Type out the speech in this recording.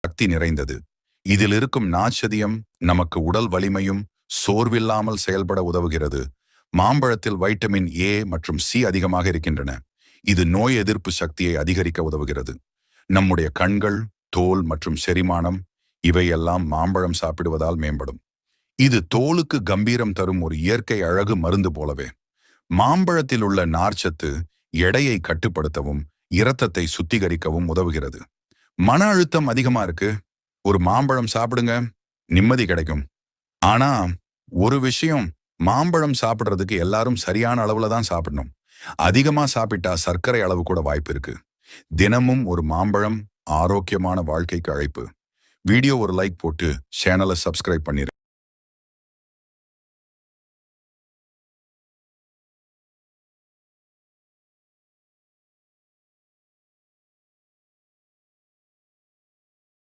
சக்தி நிறைந்தது. இதில் இருக்கும் நாச்சதியம் நமக்கு உடல் வலிமையும் சோர்வில்லாமல் செயல்பட உதவுகிறது. மாம்பழத்தில் வைட்டமின் ஏ மற்றும் சி அதிகமாக இருக்கின்றன. இது நோய் எதிர்ப்பு சக்தியை அதிகரிக்க உதவுகிறது. நம்முடைய கண்கள், தோல் மற்றும் செரிமானம் இவையெல்லாம் மாம்பழம் சாப்பிடுவதால் மேம்படும். இது தோலுக்கு கம்பீரம் தரும் ஒரு இயற்கை அழகு மருந்து போலவே. மாம்பழத்தில் உள்ள நார்ச்சத்து எடையை கட்டுப்படுத்தவும் இரத்தத்தை சுத்திகரிக்கவும் உதவுகிறது. மன அழுத்தம் அதிகமா இருக்கு, ஒரு மாம்பழம் சாப்பிடுங்க, நிம்மதி கிடைக்கும். ஆனா ஒரு விஷயம், மாம்பழம் சாப்பிடுறதுக்கு எல்லாரும் சரியான அளவுல தான் சாப்பிடணும். அதிகமா சாப்பிட்டா சர்க்கரை அளவு கூட வாய்ப்பு இருக்கு. தினமும் ஒரு மாம்பழம் ஆரோக்கியமான வாழ்க்கைக்கு அழைப்பு. வீடியோ ஒரு லைக் போட்டு சேனலை சப்ஸ்கிரைப் பண்ணிரு.